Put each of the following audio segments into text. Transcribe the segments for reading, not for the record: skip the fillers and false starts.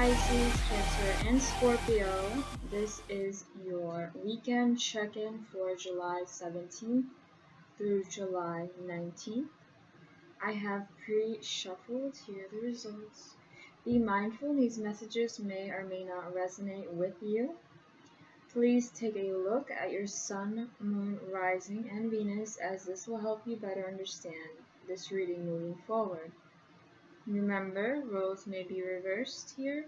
Pisces, Cancer, and Scorpio. This is your weekend check-in for July 17th through July 19th. I have pre-shuffled. Here are the results. Be mindful, these messages may or may not resonate with you. Please take a look at your Sun, Moon, Rising, and Venus, as this will help you better understand this reading moving forward. Remember, roles may be reversed here.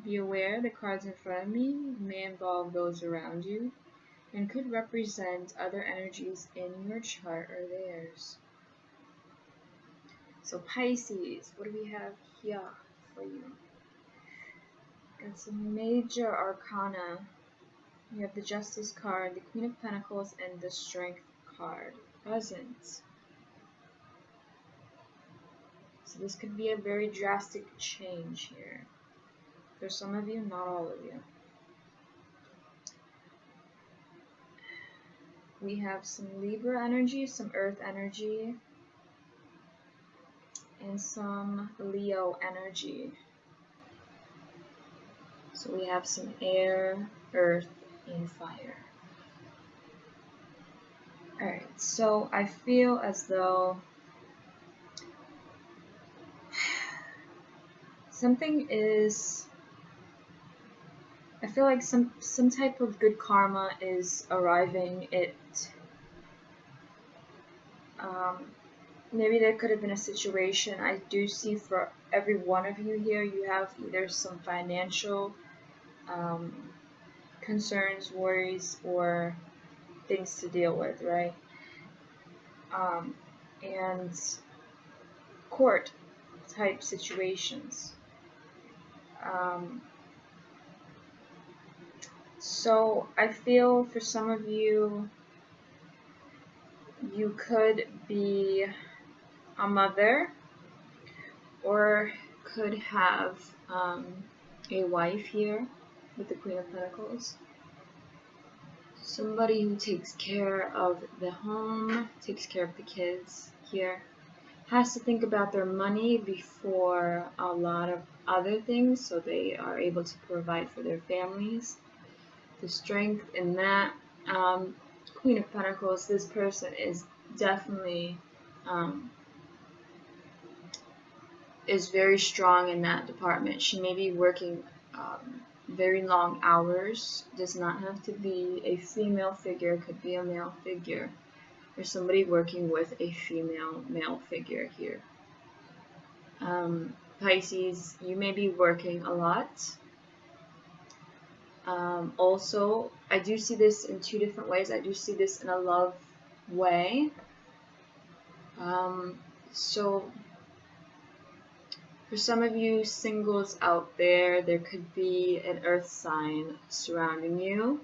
Be aware the cards in front of me may involve those around you and could represent other energies in your chart or theirs. So Pisces, what do we have here for you? Got some major arcana. You have the Justice card, the Queen of Pentacles, and the Strength card present. So this could be a very drastic change here. For some of you, not all of you. We have some Libra energy, some Earth energy, and some Leo energy. So we have some air, earth, and fire. Alright, so I feel as though something is, I feel like some type of good karma is arriving. Maybe there could have been a situation. I do see for every one of you here, you have either some financial concerns, worries, or things to deal with, right? And court type situations. So I feel for some of you, you could be a mother or could have a wife here with the Queen of Pentacles. Somebody who takes care of the home, takes care of the kids here, has to think about their money before a lot of other things so they are able to provide for their families. The strength in that. Queen of Pentacles, this person is definitely is very strong in that department. She may be working very long hours. Does not have to be a female figure, could be a male figure. There's somebody working with a female male figure here. Pisces, you may be working a lot. Also, I do see this in two different ways. I do see this in a love way. So for some of you singles out there, there could be an earth sign surrounding you.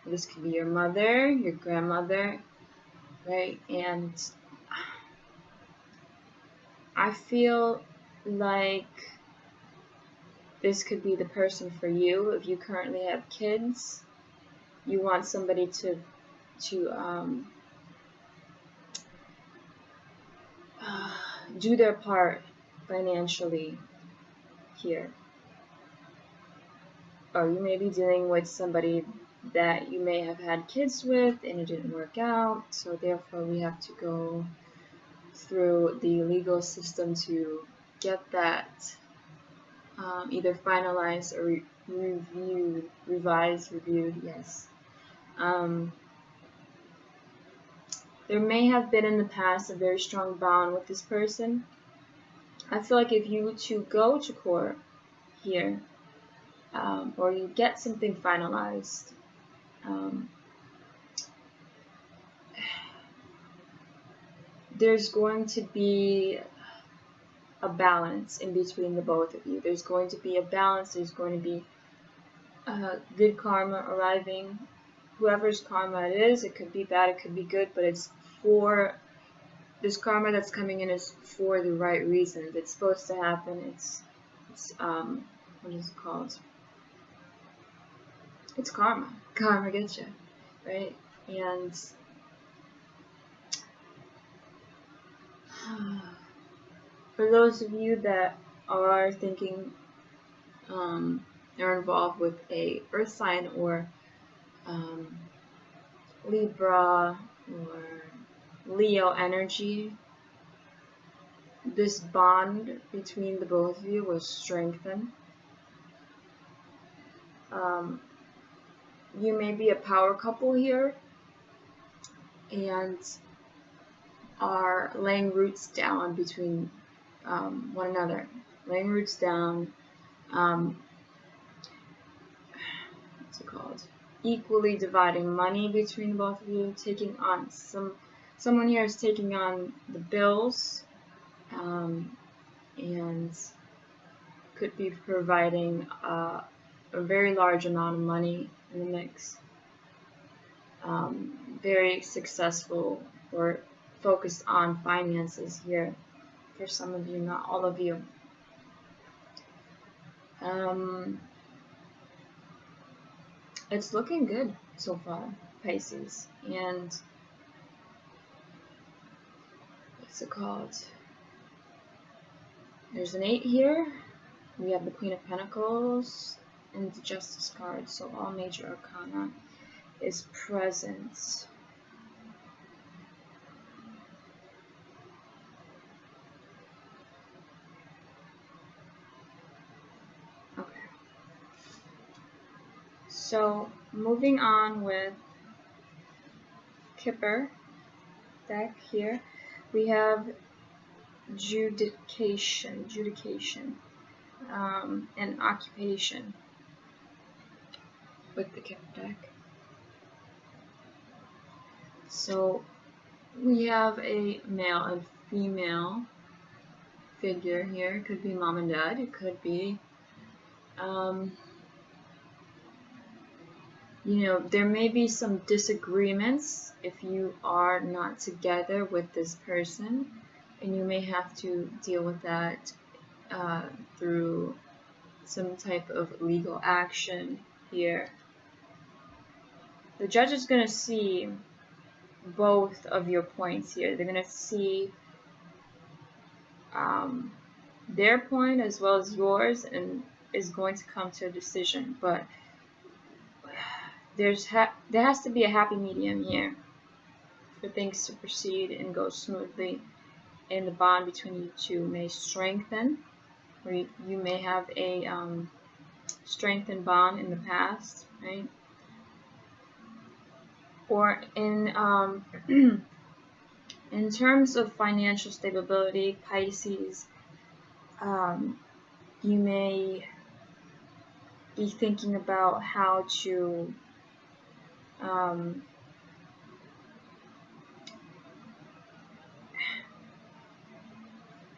This could be your mother, your grandmother, right? And I feel like this could be the person for you. If you currently have kids, you want somebody to do their part financially here. Or you may be dealing with somebody that you may have had kids with and it didn't work out, so therefore we have to go through the legal system to get that either finalized or reviewed, yes. There may have been in the past a very strong bond with this person. I feel like if you two go to court here, or you get something finalized, there's going to be a balance in between the both of you. There's going to be a balance. There's going to be good karma arriving. Whoever's karma it is, it could be bad, it could be good, but it's for this karma that's coming in is for the right reasons. It's supposed to happen. It's what is it called? It's karma. Karma gets you, right? And for those of you that are thinking they're involved with a earth sign or Libra or Leo energy, this bond between the both of you will strengthen. You may be a power couple here and are laying roots down between one another. Laying roots down, what's it called? Equally dividing money between both of you, taking on someone here is taking on the bills, and could be providing a very large amount of money in the mix. Very successful or focused on finances here for some of you, not all of you. It's looking good so far, Pisces. And what's it called? There's an 8 here. We have the Queen of Pentacles and the Justice card. So all major arcana is present. Okay. So moving on with KIPPER deck here, we have judication, and occupation with the KIPPER deck. So we have a male and female figure here. It could be mom and dad. It could be, you know, there may be some disagreements if you are not together with this person, and you may have to deal with that through some type of legal action here. The judge is going to see both of your points here. They're going to see their point as well as yours, and is going to come to a decision. But there has to be a happy medium here for things to proceed and go smoothly, and the bond between you two may strengthen, or you may have a strengthened bond in the past, right? Or in in terms of financial stability, Pisces, you may be thinking about how to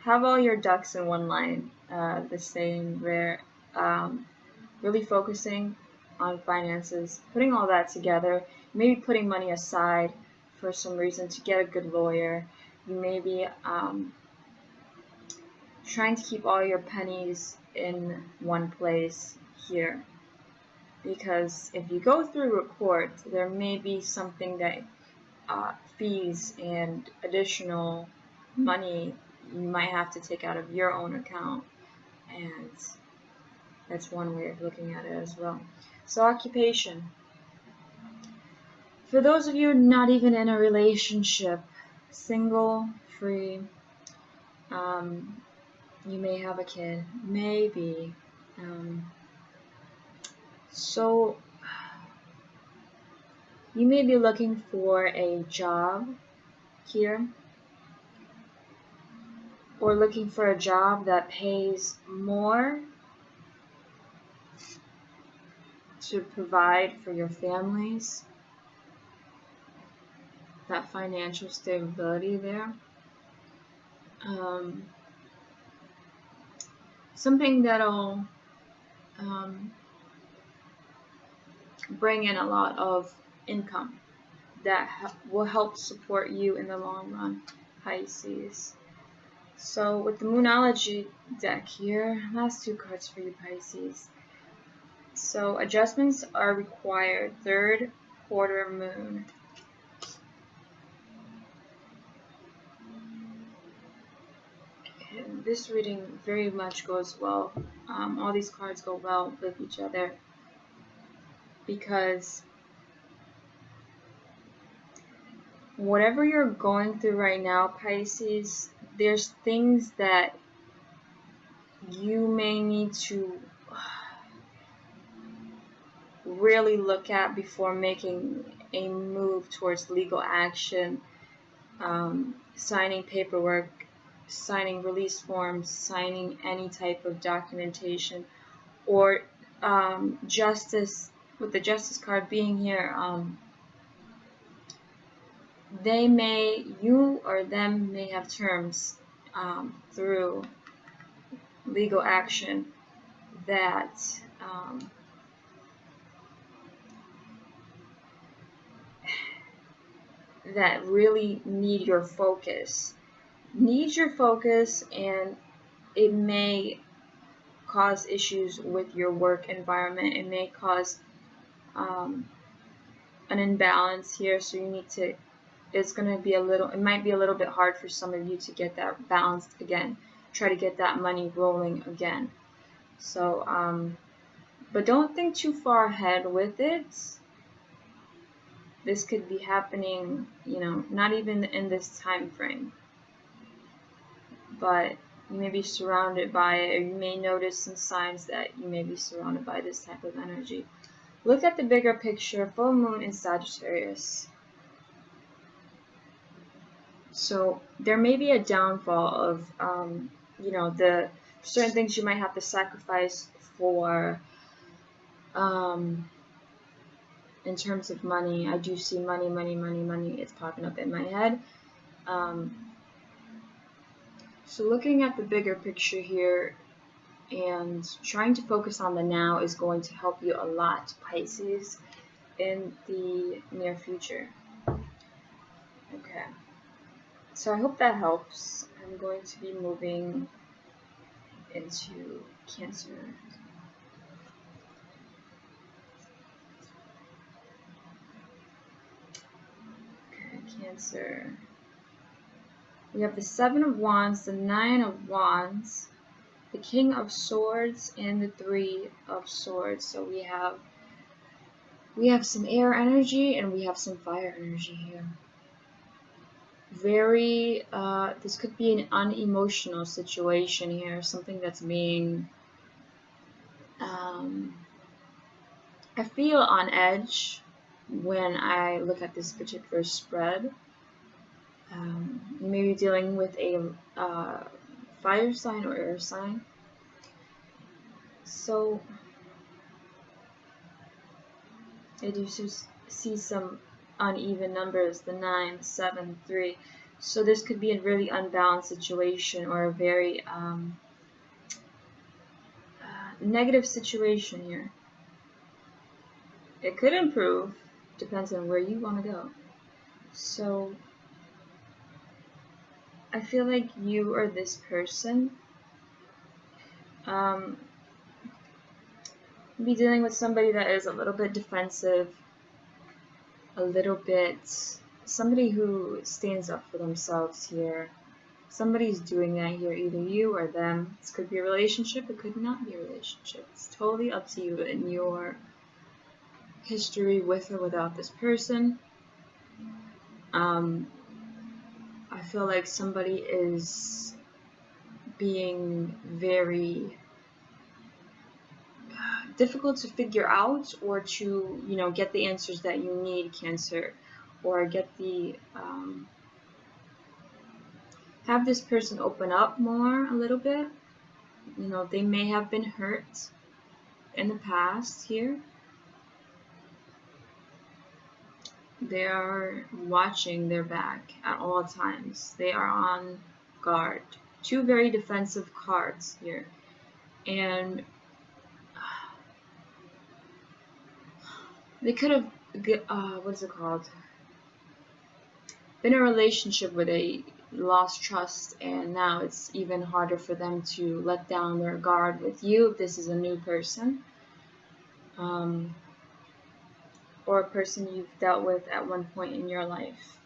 have all your ducks in one line, the same, where really focusing on finances, putting all that together, maybe putting money aside for some reason to get a good lawyer. You may be trying to keep all your pennies in one place here, because if you go through a court, there may be something that fees and additional money you might have to take out of your own account, and that's one way of looking at it as well. So occupation. For those of you not even in a relationship, single, free, you may have a kid, maybe. So you may be looking for a job here, or looking for a job that pays more to provide for your families, that financial stability there. Something that'll bring in a lot of income that will help support you in the long run, Pisces. So with the Moonology deck here, last 2 cards for you, Pisces. So adjustments are required. 3rd quarter moon. Okay. this reading very much goes well. All these cards go well with each other because whatever you're going through right now, Pisces, there's things that you may need to really look at before making a move towards legal action, signing paperwork, signing release forms, signing any type of documentation, or justice, with the justice card being here. You or them may have terms through legal action that that really need your focus. And it may cause issues with your work environment. It may cause an imbalance here, so you need to, it might be a little bit hard for some of you to get that balanced again, try to get that money rolling again. So but don't think too far ahead with it. This could be happening, not even in this time frame, but you may be surrounded by it, or you may notice some signs that you may be surrounded by this type of energy. Look at the bigger picture. Full moon in Sagittarius. So there may be a downfall of, the certain things you might have to sacrifice for, in terms of money. I do see money. It's popping up in my head. So looking at the bigger picture here and trying to focus on the now is going to help you a lot, Pisces, in the near future. Okay. So I hope that helps. I'm going to be moving into Cancer. Okay, Cancer. We have the Seven of Wands, the Nine of Wands, the King of Swords, and the Three of Swords. So we have some air energy and we have some fire energy here. This could be an unemotional situation here, something that's being, I feel on edge when I look at this particular spread. You may be dealing with a fire sign or air sign. So I do see some uneven numbers, the 9, 7, 3. So this could be a really unbalanced situation, or a very negative situation here. It could improve, depends on where you want to go. So I feel like you or this person be dealing with somebody that is a little bit defensive, somebody who stands up for themselves here. Somebody's doing that here, either you or them. This could be a relationship, it could not be a relationship. It's totally up to you and your history with or without this person. I feel like somebody is being very difficult to figure out, or to, get the answers that you need, Cancer, or get have this person open up more a little bit. They may have been hurt in the past here. They are watching their back at all times. They are on guard. Two very defensive cards here. And they could have, been in a relationship where they lost trust, and now it's even harder for them to let down their guard with you if this is a new person. Or a person you've dealt with at one point in your life.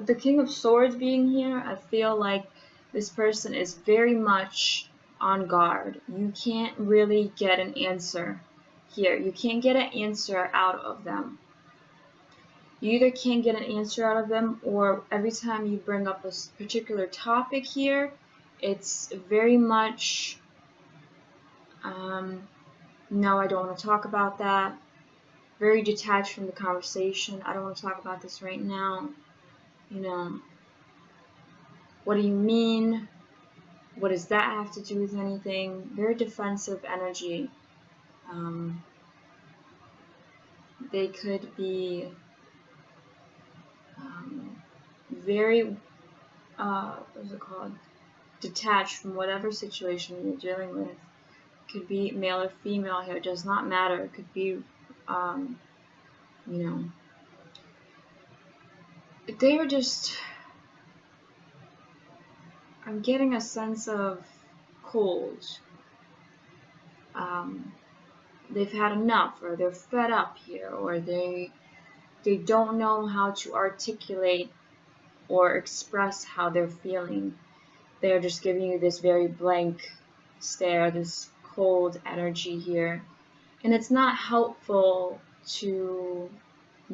the King of Swords being here, I feel like this person is very much on guard. You can't really get an answer here. You can't get an answer out of them. You either can't get an answer out of them, or every time you bring up a particular topic here, it's very much, no, I don't want to talk about that. Very detached from the conversation. I don't want to talk about this right now. You know, what do you mean? What does that have to do with anything? Very defensive energy. They could be very, what's it called? Detached from whatever situation you're dealing with. Could be male or female here. It does not matter. It could be, you know, they were just, I'm getting a sense of cold. They've had enough, or they're fed up here, or they don't know how to articulate or express how they're feeling. They're just giving you this very blank stare, this cold energy here. And it's not helpful to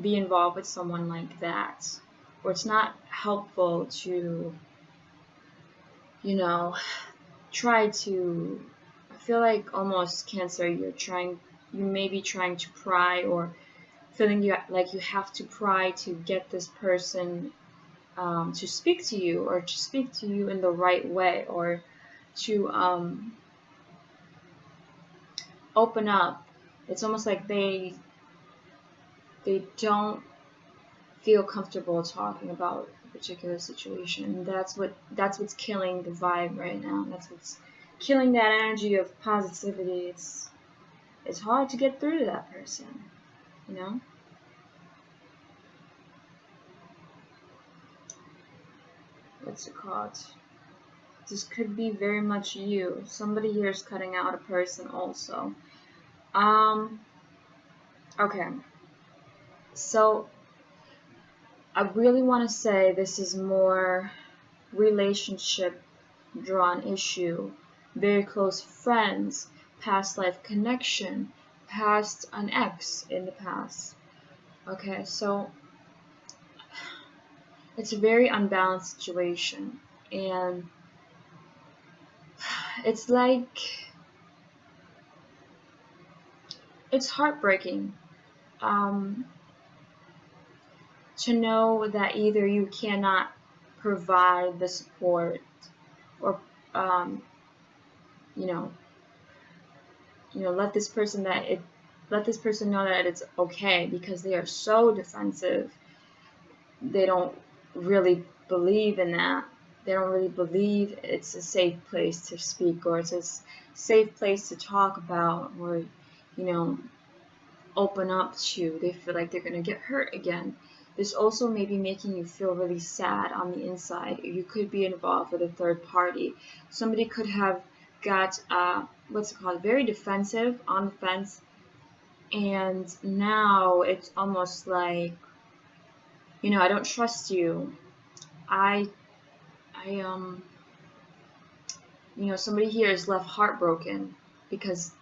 be involved with someone like that. Or it's not helpful to, you know, try to, I feel like almost Cancer, you may be trying to pry, or feeling like you have to pry to get this person to speak to you, or to speak to you in the right way, or to open up. It's almost like they don't feel comfortable talking about a particular situation. And that's what's killing the vibe right now. That's what's killing that energy of positivity. It's hard to get through to that person, you know? What's it called? This could be very much you. Somebody here is cutting out a person also. Okay. So, I really want to say this is more relationship drawn issue. Very close friends, past life connection, past an ex in the past. Okay, so it's a very unbalanced situation, and it's like, it's heartbreaking to know that either you cannot provide the support, or you know, let this person know that it's okay, because they are so defensive. They don't really believe in that. They don't really believe it's a safe place to speak, or it's a safe place to talk about, or, you know, open up to. They feel like they're going to get hurt again. This also may be making you feel really sad on the inside. You could be involved with a third party. Somebody could have got, what's it called, very defensive, on the fence, and now it's almost like, you know, I don't trust you. You know, somebody here is left heartbroken because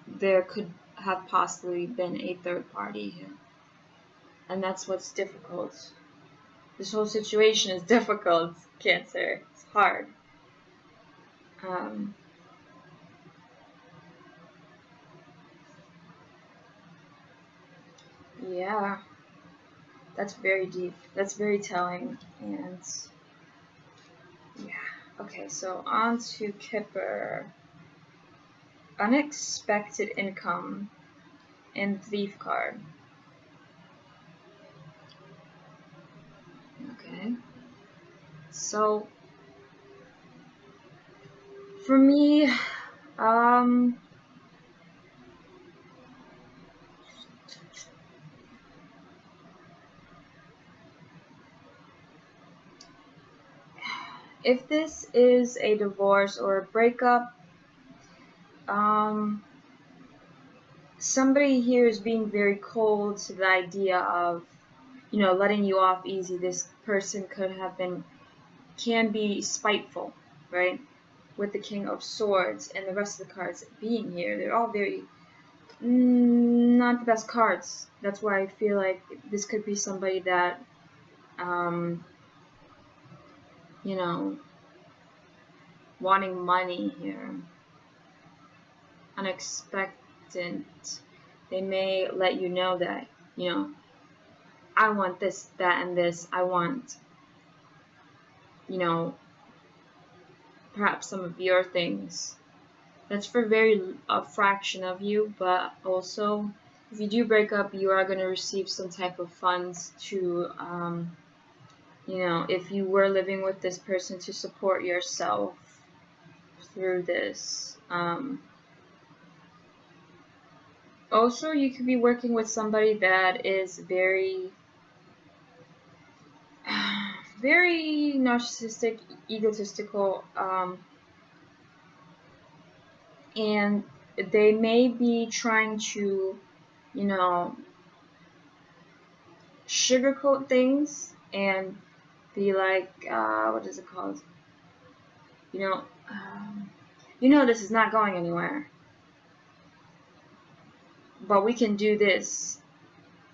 there could have possibly been a third party here. And that's what's difficult. This whole situation is difficult, Cancer. It's hard. Yeah. That's very deep. That's very telling. And yeah. Okay, so on to Kipper. Unexpected income and Thief card. Okay. So for me, if this is a divorce or a breakup, somebody here is being very cold to the idea of you know, letting you off easy. This person can be spiteful, right? With the King of Swords and the rest of the cards being here, they're all very not the best cards. That's why I feel like this could be somebody that, you know, wanting money here, unexpected. They may let you know that, you know, I want this, that, and this. I want, you know, perhaps some of your things. That's for a fraction of you, but also, if you do break up, you are going to receive some type of funds to, you know, if you were living with this person, to support yourself through this. Also, you could be working with somebody that is very narcissistic, egotistical, and they may be trying to, you know, sugarcoat things and be like, what is it called? You know, this is not going anywhere, but we can do this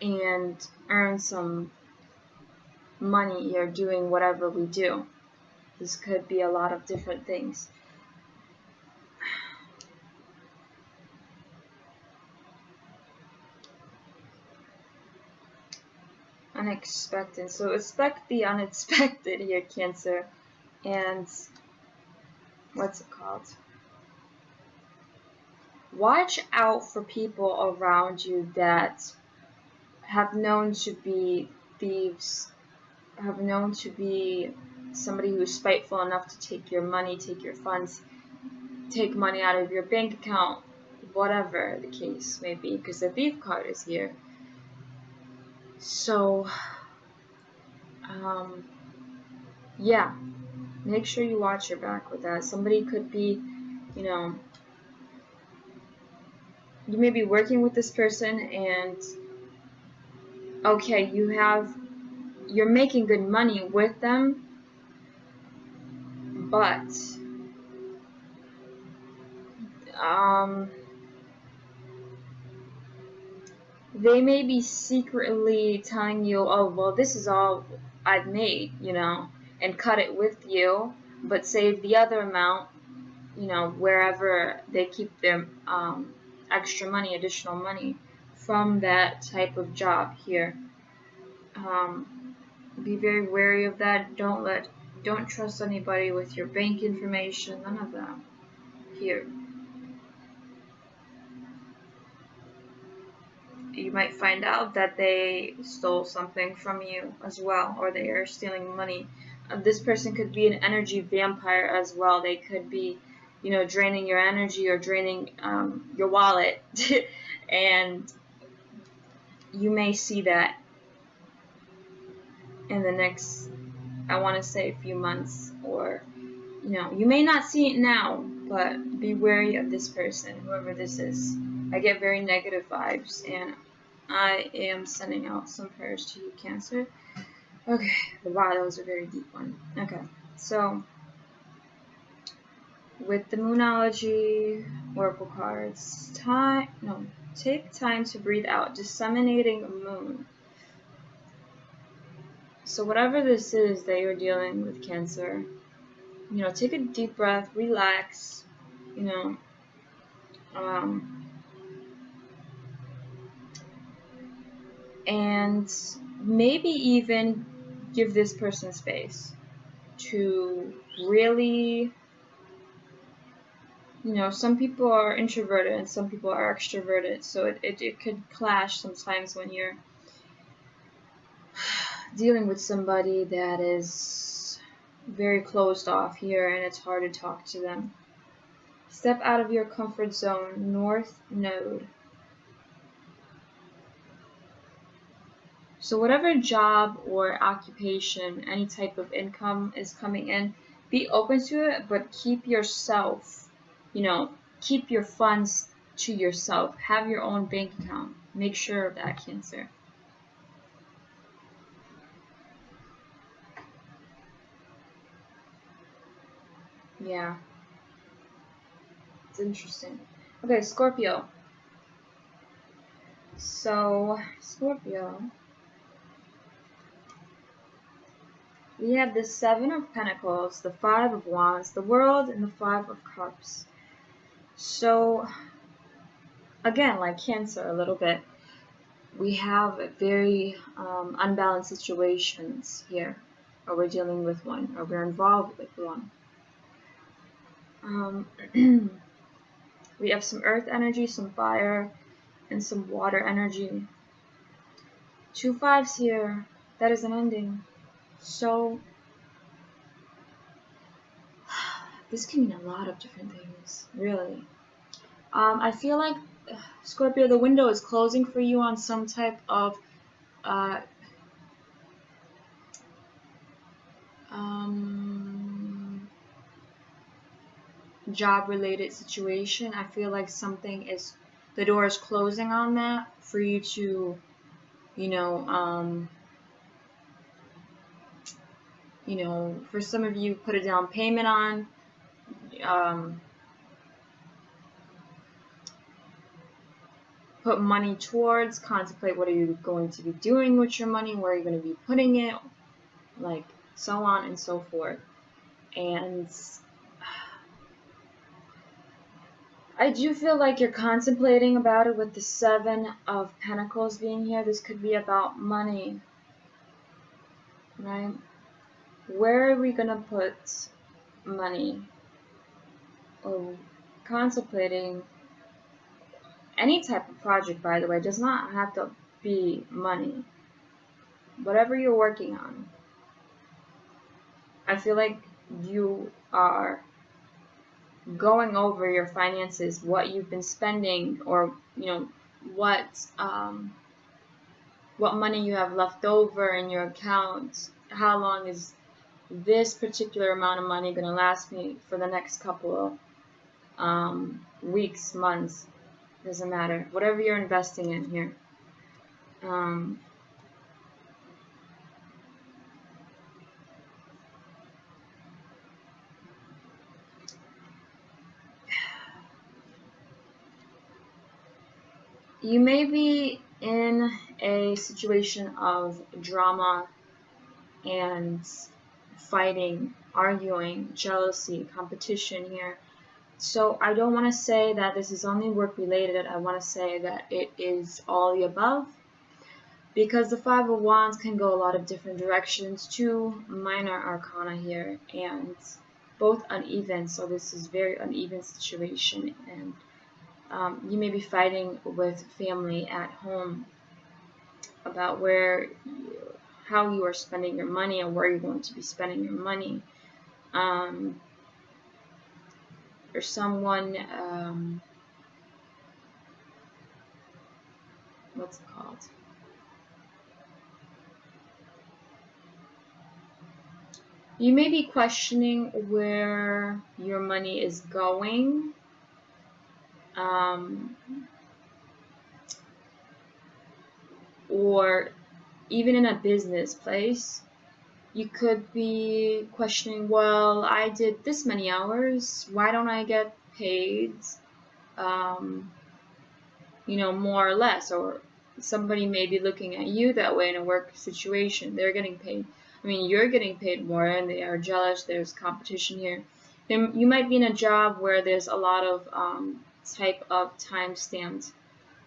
and earn some money here doing whatever we do. This could be a lot of different things. Unexpected. So expect the unexpected here, Cancer. And what's it called? Watch out for people around you that have known to be thieves, have known to be somebody who is spiteful enough to take your money, take your funds, take money out of your bank account, whatever the case may be, because the thief card is here. So, yeah, make sure you watch your back with that. Somebody could be, you know, you may be working with this person and, okay, you're making good money with them, but, they may be secretly telling you, oh, well, this is all I've made, you know, and cut it with you, but save the other amount, you know, wherever they keep their extra money, additional money from that type of job here. Be very wary of that. Don't trust anybody with your bank information, none of that here. You might find out that they stole something from you as well, or they are stealing money. This person could be an energy vampire as well. They could be, you know, draining your energy or draining your wallet, and you may see that in the next, I want to say, few months, or, you know, you may not see it now, but be wary of this person, whoever this is. I get very negative vibes, and I am sending out some prayers to you, Cancer. Okay, wow, that was a very deep one. Okay, so with the Moonology Oracle cards, take time to breathe out, disseminating a moon. So whatever this is that you're dealing with, Cancer, you know, take a deep breath, relax, you know, and maybe even give this person space to really, you know, some people are introverted and some people are extroverted, so it could clash sometimes when you're dealing with somebody that is very closed off here and it's hard to talk to them. Step out of your comfort zone, North Node. So whatever job or occupation, any type of income is coming in, be open to it, but keep yourself, you know, keep your funds to yourself. Have your own bank account. Make sure of that, Cancer. Yeah, it's interesting. Okay, Scorpio. So, Scorpio, we have the Seven of Pentacles, the Five of Wands, the World, and the Five of Cups. So, again, like Cancer a little bit, we have very unbalanced situations here, or we're dealing with one, or we're involved with one. We have some earth energy, some fire, and some water energy. 2 5s here. That is an ending. So, this can mean a lot of different things, really. I feel like, Scorpio, the window is closing for you on some type of job-related situation. I feel like the door is closing on that for you to, for some of you, put a down payment on. Put money towards, contemplate what are you going to be doing with your money, where are you going to be putting it, like so on and so forth. And I do feel like you're contemplating about it with the Seven of Pentacles being here. This could be about money, right? Where are we going to put money? Or contemplating any type of project, by the way, does not have to be money. Whatever you're working on. I feel like you are going over your finances, what you've been spending, or what money you have left over in your account. How long is this particular amount of money going to last me for the next couple of weeks, months? Doesn't matter. Whatever you're investing in here. You may be in a situation of drama and fighting, arguing, jealousy, competition here. So I don't want to say that this is only work related. I want to say that it is all the above, because the Five of Wands can go a lot of different directions. 2 minor arcana here, and both uneven. So this is very uneven situation, and you may be fighting with family at home about how you are spending your money and where you're going to be spending your money. Or someone, what's it called? You may be questioning where your money is going. Or even in a business place, you could be questioning, well, I did this many hours, why don't I get paid, more or less? Or somebody may be looking at you that way in a work situation. They're getting paid. I mean, you're getting paid more, and they are jealous. There's competition here. Then you might be in a job where there's a lot of type of time stamped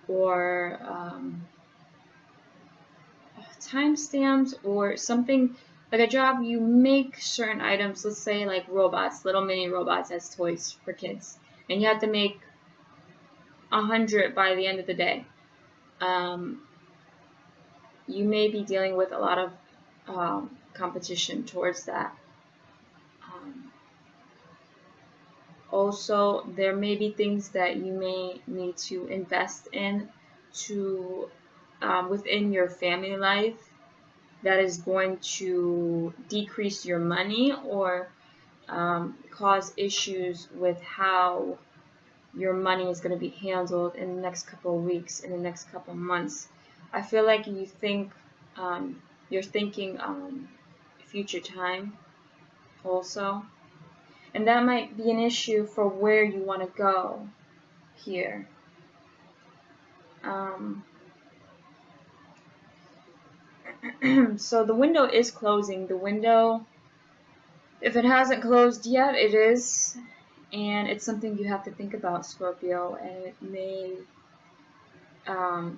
or something, like a job you make certain items, let's say like robots, little mini robots as toys for kids, and you have to make 100 by the end of the day. You may be dealing with a lot of competition towards that. Also, there may be things that you may need to invest in to within your family life that is going to decrease your money or cause issues with how your money is going to be handled in the next couple of weeks, in the next couple of months. I feel like you're thinking future time also. And that might be an issue for where you want to go here. So the window is closing. The window, if it hasn't closed yet, it is. And it's something you have to think about, Scorpio. And it may, I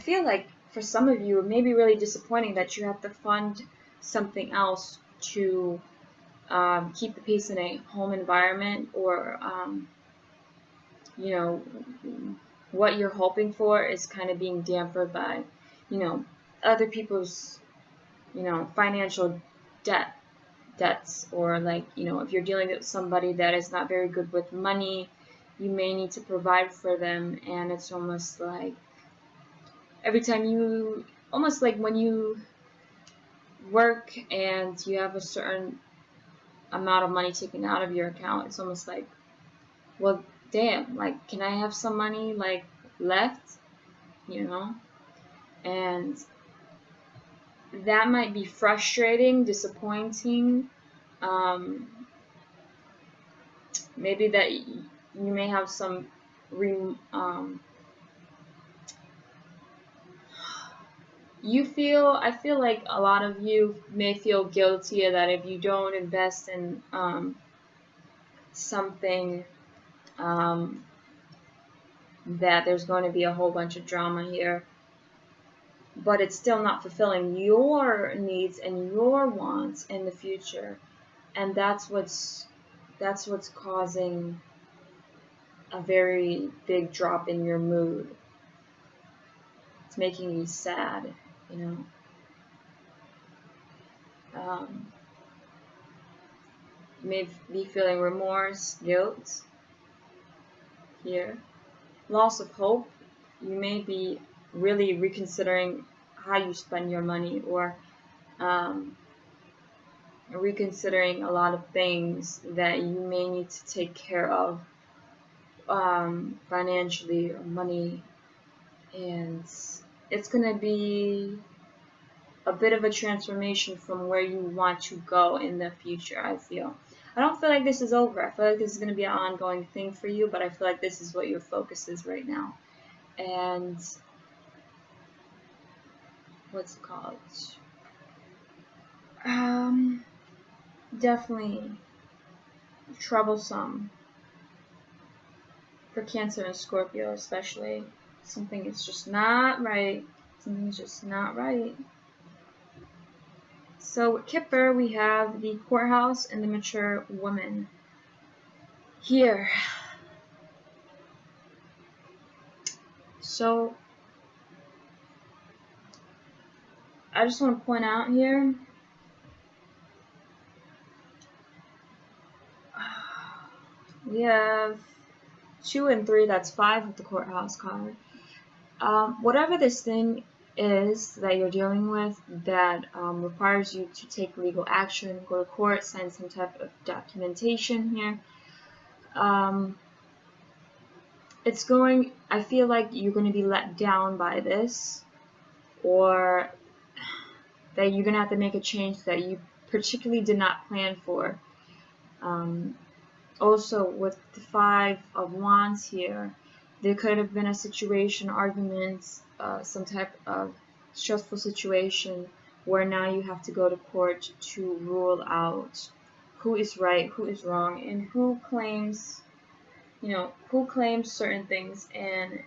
feel like for some of you, it may be really disappointing that you have to fund something else to keep the peace in a home environment, or, you know, what you're hoping for is kind of being dampened by, you know, other people's, you know, financial debts, or like, you know, if you're dealing with somebody that is not very good with money, you may need to provide for them, and it's almost like every time you, almost like when you work and you have a certain amount of money taken out of your account, it's almost like, well, damn, like, can I have some money like left, you know? And that might be frustrating, disappointing. Maybe that you may have some I feel like a lot of you may feel guilty that if you don't invest in something, that there's going to be a whole bunch of drama here, but it's still not fulfilling your needs and your wants in the future, and that's what's causing a very big drop in your mood. It's making you sad, you know. You may be feeling remorse, guilt here, loss of hope. You may be really reconsidering how you spend your money, or reconsidering a lot of things that you may need to take care of financially, or money, and it's going to be a bit of a transformation from where you want to go in the future. I don't feel like this is over. I feel like this is going to be an ongoing thing for you, but I feel like this is what your focus is right now. And what's it called? Definitely troublesome for Cancer and Scorpio, especially. Something is just not right. Something's just not right. So with Kipper, we have the courthouse and the mature woman here. So I just want to point out here, we have 2 and 3, that's 5 with the courthouse card. Whatever this thing is that you're dealing with that requires you to take legal action, go to court, sign some type of documentation here, I feel like you're going to be let down by this, or that you're going to have to make a change that you particularly did not plan for. Also, with the 5 of Wands here, there could have been a situation, arguments, some type of stressful situation where now you have to go to court to rule out who is right, who is wrong, and who claims, who claims certain things in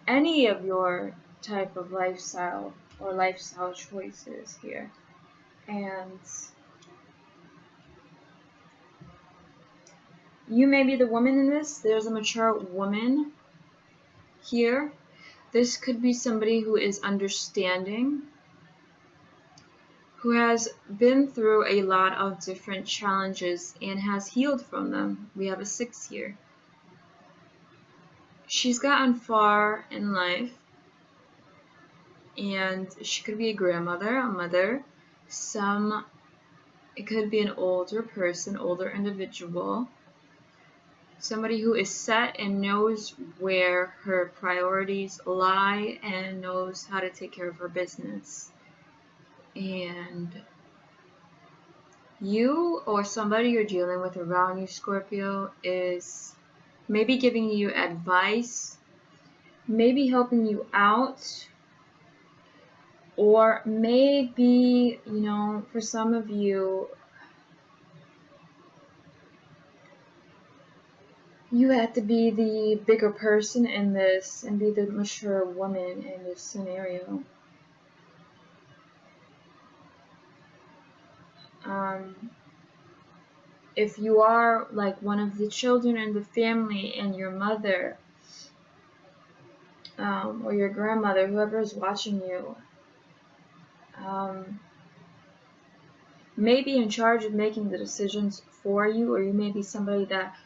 any of your type of lifestyle or lifestyle choices here. And you may be the woman in this. There's a mature woman here. This could be somebody who is understanding, who has been through a lot of different challenges and has healed from them. We have a 6 here. She's gotten far in life, and she could be a grandmother, a mother, it could be an older person, older individual, somebody who is set and knows where her priorities lie and knows how to take care of her business. And You or somebody you're dealing with around you, Scorpio, is maybe giving you advice, maybe helping you out, or maybe, you know, for some of you, you have to be the bigger person in this and be the mature woman in this scenario. If you are like one of the children in the family and your mother or your grandmother, whoever is watching you, may be in charge of making the decisions for you, or you may be somebody that,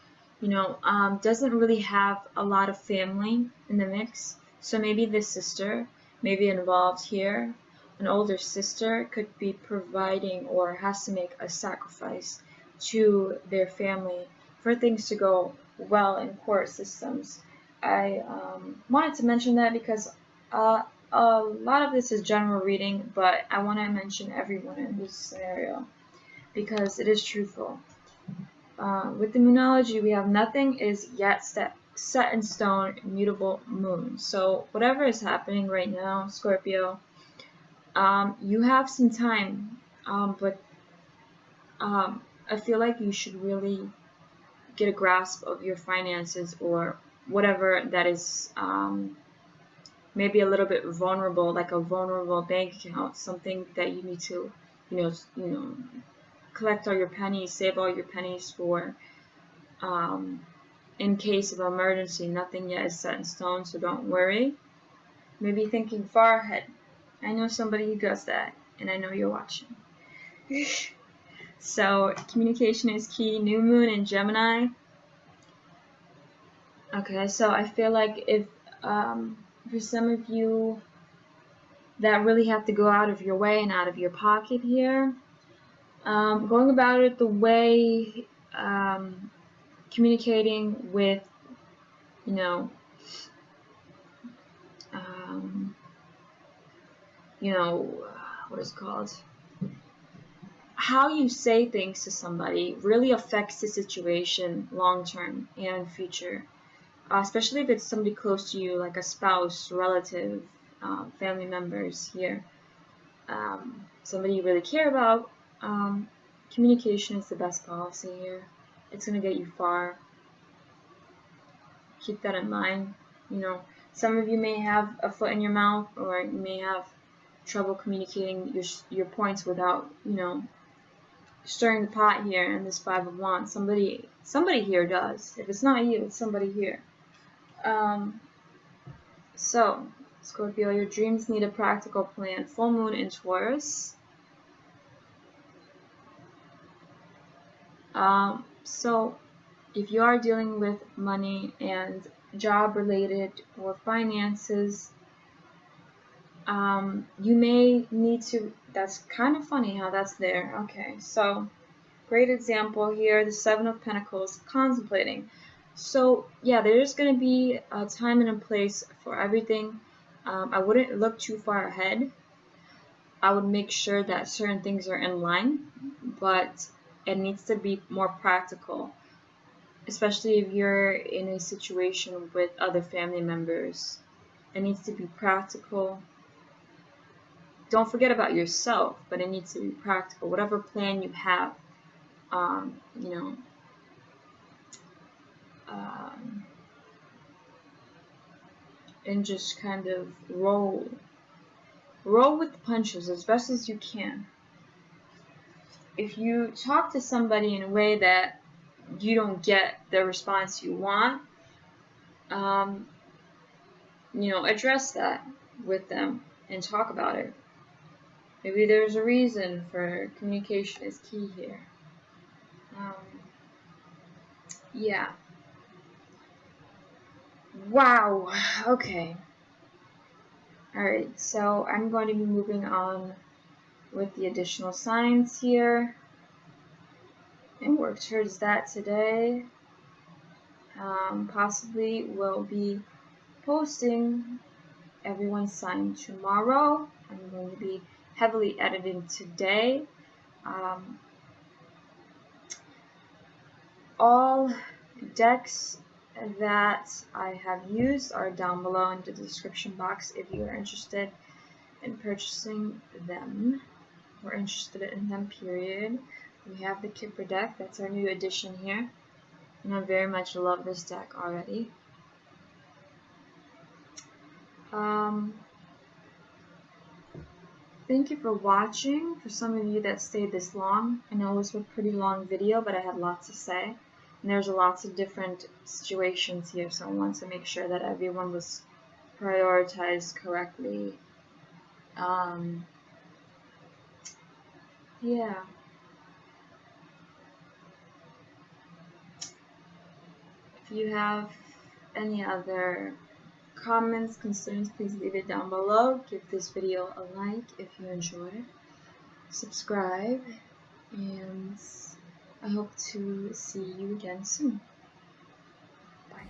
you know, doesn't really have a lot of family in the mix. So maybe the sister may be involved here. An older sister could be providing or has to make a sacrifice to their family for things to go well in court systems. I wanted to mention that because a lot of this is general reading, but I want to mention everyone in this scenario because it is truthful. With the Moonology, we have nothing is yet set in stone, mutable moon. So whatever is happening right now, Scorpio, you have some time, but I feel like you should really get a grasp of your finances or whatever that is maybe a little bit vulnerable, like a vulnerable bank account, something that you need to, you know, collect all your pennies, save all your pennies for, in case of emergency. Nothing yet is set in stone, so don't worry. Maybe thinking far ahead. I know somebody who does that, and I know you're watching. So communication is key. New moon in Gemini. Okay, so I feel like if for some of you that really have to go out of your way and out of your pocket here, going about it the way communicating with, you know, what is it called? How you say things to somebody really affects the situation long term and future, especially if it's somebody close to you, like a spouse, relative, family members here, somebody you really care about. Communication is the best policy here. It's going to get you far. Keep that in mind. You know, some of you may have a foot in your mouth, or you may have trouble communicating your points without, you know, stirring the pot here in this Five of Wands. Somebody here does. If it's not you, it's somebody here. So, Scorpio, your dreams need a practical plan. Full moon in Taurus. So, if you are dealing with money and job-related or finances, you may need to, that's kind of funny how that's there. Okay, so great example here, the Seven of Pentacles, contemplating. So yeah, there's going to be a time and a place for everything. I wouldn't look too far ahead. I would make sure that certain things are in line, but it needs to be more practical, especially if you're in a situation with other family members. It needs to be practical. Don't forget about yourself, but it needs to be practical. Whatever plan you have, you know, and just kind of roll with the punches as best as you can. If you talk to somebody in a way that you don't get the response you want, you know, address that with them and talk about it. Maybe there's a reason for communication is key here. Yeah. Wow. Okay. Alright, so I'm going to be moving on with the additional signs here and work towards that today. Possibly will be posting everyone's sign tomorrow. I'm going to be heavily editing today. All decks that I have used are down below in the description box if you are interested in purchasing them or interested in them, period. We have the KIPPER deck. That's our new addition here, and I very much love this deck already. Thank you for watching. For some of you that stayed this long, I know it was a pretty long video, but I had lots to say. And there's lots of different situations here, so I want to make sure that everyone was prioritized correctly. Yeah. If you have any other comments, concerns, please leave it down below. Give this video a like if you enjoyed. Subscribe, and I hope to see you again soon. Bye.